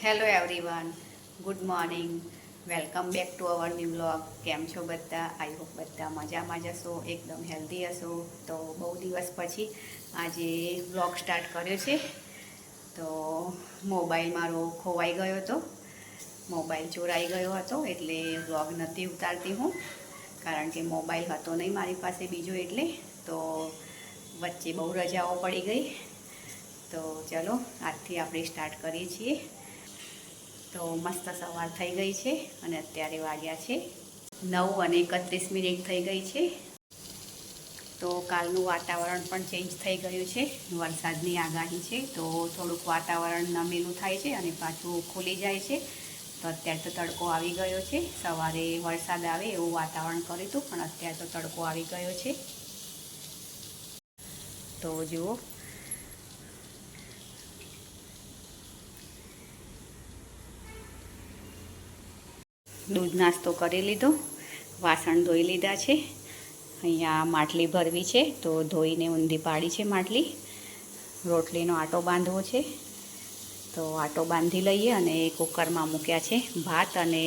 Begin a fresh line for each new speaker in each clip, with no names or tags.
Hello everyone, good morning. Welcome back to our new vlog. કેમ છો બધા? I hope બધા મજામાં જ હશો, એકદમ હેલ્ધી હશો. તો બહુ દિવસ પછી આજે વ્લોગ સ્ટાર્ટ કર્યો છે. તો મોબાઈલ મારો ખોવાઈ ગયો હતો, મોબાઈલ ચોરાઈ ગયો હતો, એટલે વ્લોગ નથી ઉતારતી હું, કારણ કે મોબાઈલ હતો નહીં મારી પાસે બીજો, એટલે તો વચ્ચે બહુ રજાઓ પડી ગઈ. તો ચલો આજથી આપણે સ્ટાર્ટ કરીએ છીએ. તો મસ્ત સવાર થઈ ગઈ છે અને અત્યારે વાગ્યા છે 9:31 થઈ ગઈ છે. તો કાલનું વાતાવરણ પણ ચેન્જ થઈ ગયું છે, વરસાદની આગાહી છે. તો થોડુંક વાતાવરણ નમેલું થાય છે અને પાછું ખુલી જાય છે. તો અત્યારે તો તડકો આવી ગયો છે. સવારે વરસાદ આવે એવું વાતાવરણ કર્યું હતું, પણ અત્યારે તો તડકો આવી ગયો છે. તો જુઓ, દૂધ નાસ્તો કરી લીધો, વાસણ ધોઈ લીધા છે. અહીંયા માટલી ભરવી છે, તો ધોઈને ઊંધી પાડી છે માટલી. રોટલીનો આટો બાંધવો છે, તો આટો બાંધી લઈએ. અને કુકરમાં મૂક્યા છે ભાત અને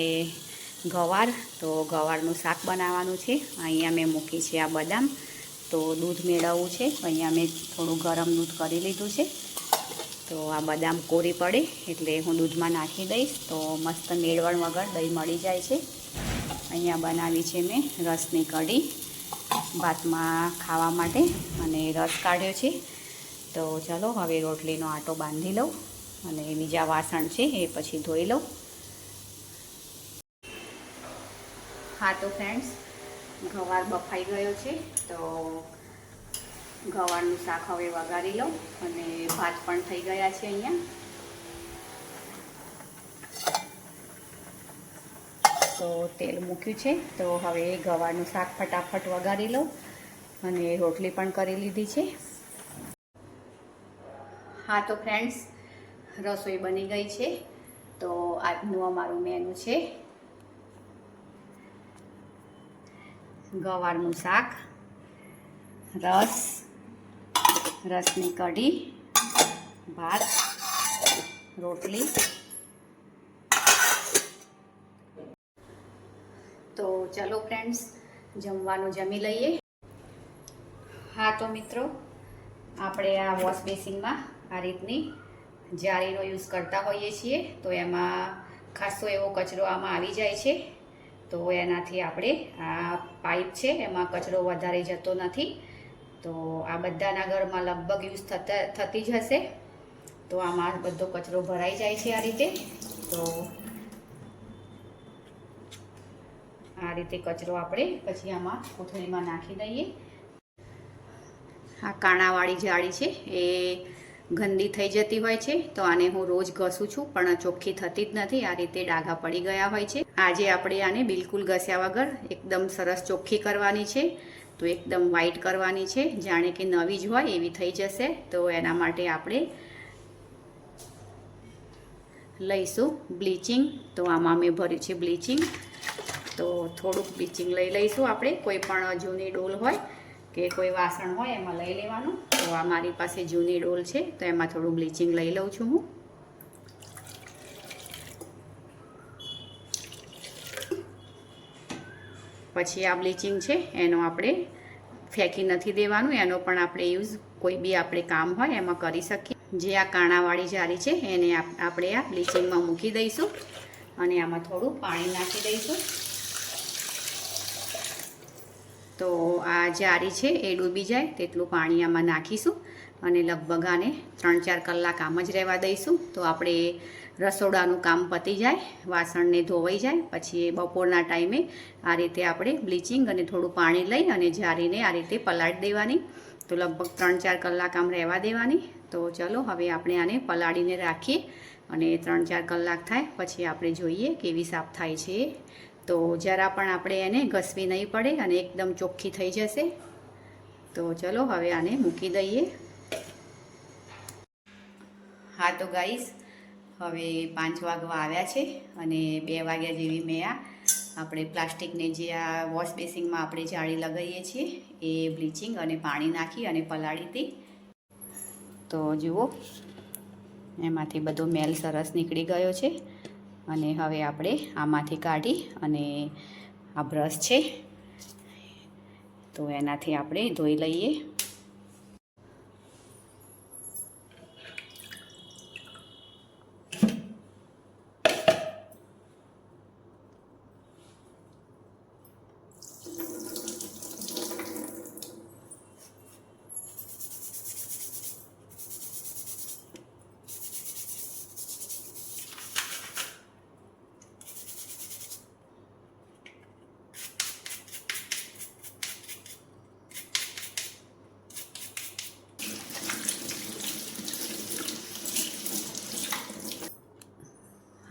ગવાર. તો ગવારનું શાક બનાવવાનું છે. અહીંયા મેં મૂકી છે આ બદામ. તો દૂધ મેળવવું છે. અહીંયા મેં થોડું ગરમ દૂધ કરી લીધું છે. તો આ બદામ કોરી પડે એટલે હું દૂધમાં નાખી દઈશ, તો મસ્ત મેળવણ વગર દહીં મળી જાય છે. અહીંયા બનાવી છે મેં રસની કઢી ભાતમાં ખાવા માટે, અને રસ કાઢ્યો છે. તો ચલો હવે રોટલીનો આટો બાંધી લઉં અને બીજા વાસણ છે એ પછી ધોઈ લઉં. હા તો ફ્રેન્ડ્સ, ગવાર બફાઈ ગયો છે. તો ગવારનું શાક હવે વઘારી લઉં, અને ભાત પણ થઈ ગયા છે. અહીંયા તો તેલ મૂક્યું છે. તો હવે ગવારનું શાક ફટાફટ વઘારી લઉં, અને રોટલી પણ કરી લીધી છે. હા તો ફ્રેન્ડ્સ, રસોઈ બની ગઈ છે. તો આજનું અમારું મેનુ છે ગવારનું શાક, રસ, રસની કઢી, ભાત, રોટલી. તો ચલો ફ્રેન્ડ્સ, જમવાનું જમી લઈએ. હા તો મિત્રો, આપણે આ વોશ બેસિનમાં આ રીતની જાળીનો યુઝ કરતા હોઈએ છીએ. તો એમાં ખાસો એવો કચરો આમાં આવી જાય છે. તો એનાથી આપણે આ પાઇપ છે એમાં કચરો વધારે જતો નથી. તો આ બધાના ઘરમાં લગભગ યુઝ થતી જ હશે. તો આમાં બધો કચરો ભરાઈ જાય છે આ રીતે. તો આ રીતે કચરો આપણે પછી આમાં કોથળીમાં નાખી દઈએ. આ કાણાવાળી જાળી છે એ ગંદી થઈ જતી હોય છે, તો આને હું રોજ ઘસું છું, પણ ચોખ્ખી થતી જ નથી. આ રીતે ડાઘા પડી ગયા હોય છે. આજે આપણે આને બિલકુલ ઘસ્યા વગર એકદમ સરસ ચોખ્ખી કરવાની છે. તો એકદમ વ્હાઈટ કરવાની છે, જાણે કે નવી જ હોય એવી થઈ જશે. તો એના માટે આપણે લઈશું બ્લીચિંગ. તો આમાં મેં ભર્યું છે બ્લીચિંગ. તો થોડુંક બ્લીચિંગ લઈ લઈશું આપણે. કોઈ પણ જૂની ડોલ હોય કે કોઈ વાસણ હોય એમાં લઈ લેવાનું. તો આ મારી પાસે જૂની ડોલ છે, તો એમાં થોડું બ્લીચિંગ લઈ લઉં છું હું. પછી આ બ્લીચિંગ છે એનો આપણે ફેંકી નથી દેવાનું, એનો પણ આપણે યુઝ કોઈ બી આપણે કામ હોય એમાં કરી શકીએ. જે આ કાણાવાળી જાળી છે એને આપણે આ બ્લીચિંગમાં મૂકી દઈશું, અને આમાં થોડું પાણી નાખી દઈશું. તો આ જાળી છે એ ડૂબી જાય તેટલું પાણી આમાં નાખીશું, અને લગભગ આને 3-4 કલાક આમ જ રહેવા દઈશું. તો આપણે રસોડાનું કામ પતી જાય, વાસણને ધોવાઈ જાય, પછી બપોરના ટાઈમે આ રીતે આપણે બ્લીચિંગ અને થોડું પાણી લઈ અને જાળીને આ રીતે પલાળી દેવાની. તો લગભગ 3-4 કલાક આમ રહેવા દેવાની. તો ચલો હવે આપણે આને પલાળીને રાખીએ, અને 3-4 કલાક થાય પછી આપણે જોઈએ કેવી સાફ થાય છે. તો જરા પણ આપણે એને ઘસવી નહીં પડે અને એકદમ ચોખ્ખી થઈ જશે. તો ચલો હવે આને મૂકી દઈએ. હા તો ગાઈસ, હવે 5 વાગવા આવ્યા છે, અને 2 વાગ્યા જેવી મેં આપણે પ્લાસ્ટિકને જે આ વોશ બેસિનમાં આપણે જાળી લગાવીએ છીએ એ બ્લીચિંગ અને પાણી નાખી અને પલાળી હતી. તો જુઓ, એમાંથી બધો મેલ સરસ નીકળી ગયો છે. અને હવે આપણે આમાંથી કાઢી અને આ બ્રશ છે તો એનાથી આપણે ધોઈ લઈએ.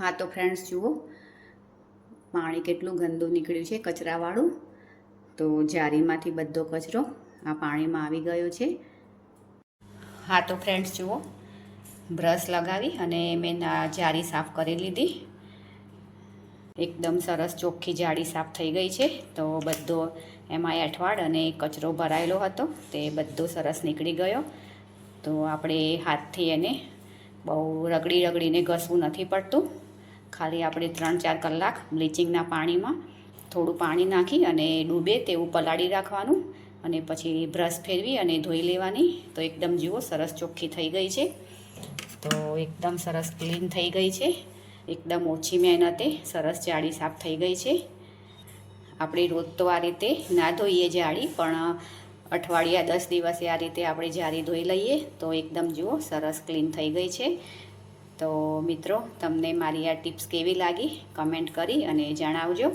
હા તો ફ્રેન્ડ્સ જુઓ પાણી કેટલું ગંદુ નીકળ્યું છે કચરાવાળું. તો જારીમાંથી બધો કચરો આ પાણીમાં આવી ગયો છે. હા તો ફ્રેન્ડ્સ જુઓ બ્રશ લગાવી અને મેં જારી સાફ કરી લીધી. એકદમ સરસ ચોખ્ખી જાળી સાફ થઈ ગઈ છે. તો બધો એમાં એઠવાડ અને કચરો ભરાયેલો હતો તે બધો સરસ નીકળી ગયો. તો આપણે હાથથી એને બહુ રગડીને ઘસવું નથી પડતું. ખાલી આપણે 3-4 કલાક બ્લીચિંગના પાણીમાં થોડું પાણી નાખી અને ડૂબે તેવું પલાળી રાખવાનું અને પછી બ્રશ ફેરવી અને ધોઈ લેવાની. તો એકદમ જુઓ સરસ ચોખ્ખી થઈ ગઈ છે. તો એકદમ સરસ ક્લીન થઈ ગઈ છે. એકદમ ઓછી મહેનતે સરસ જાળી સાફ થઈ ગઈ છે. આપણે રોજ તો આ રીતે ના ધોઈએ જાળી, પણ અઠવાડિયા 10 દિવસે આ રીતે આપણે જાળી ધોઈ લઈએ તો એકદમ જુઓ સરસ ક્લીન થઈ ગઈ છે. તો મિત્રો તમને મારી આ ટિપ્સ કેવી લાગી કમેન્ટ કરી અને જણાવજો.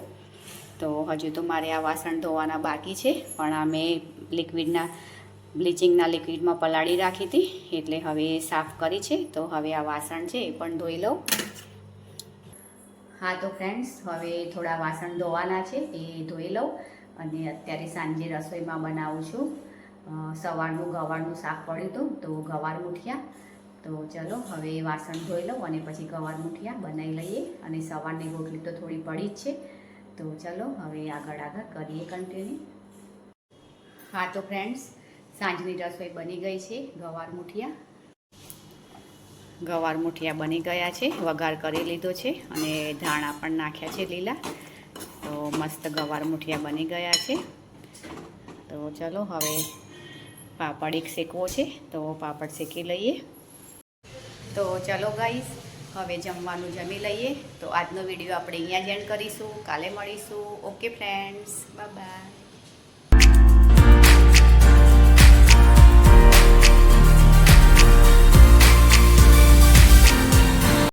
તો હજુ તો મારે આ વાસણ ધોવાના બાકી છે, પણ આ મેં બ્લીચિંગના લિક્વિડમાં પલાળી રાખી હતી એટલે હવે સાફ કરી છે. તો હવે આ વાસણ છે એ પણ ધોઈ લઉં. હા તો ફ્રેન્ડ્સ હવે થોડા વાસણ ધોવાના છે એ ધોઈ લઉં. અને અત્યારે સાંજે રસોઈમાં બનાવું છું સવારનું ગવારનું શાક પડ્યું હતું તો ગવાર મુઠિયા. તો ચલો હવે વાસણ ધોઈ લઉં અને પછી ગવાર મુઠિયા બનાવી લઈએ. અને સવારની રોટલી તો થોડી પડી જ છે. તો ચલો હવે આગળ કરીએ કન્ટિન્યુ. હા તો ફ્રેન્ડ્સ સાંજની રસોઈ બની ગઈ છે. ગવાર મુઠિયા બની ગયા છે. વઘાર કરી લીધો છે અને ધાણા પણ નાખ્યા છે લીલા. તો મસ્ત ગવાર મુઠિયા બની ગયા છે. તો ચલો હવે પાપડ એક શેકવો છે તો પાપડ શેકી લઈએ. તો ચલો ગાઈસ હવે જમવાનું જમી લઈએ. તો આજનો વિડીયો આપણે અહીંયા જ એન્ડ કરીશું. કાલે મળીશું. Okay friends, bye bye.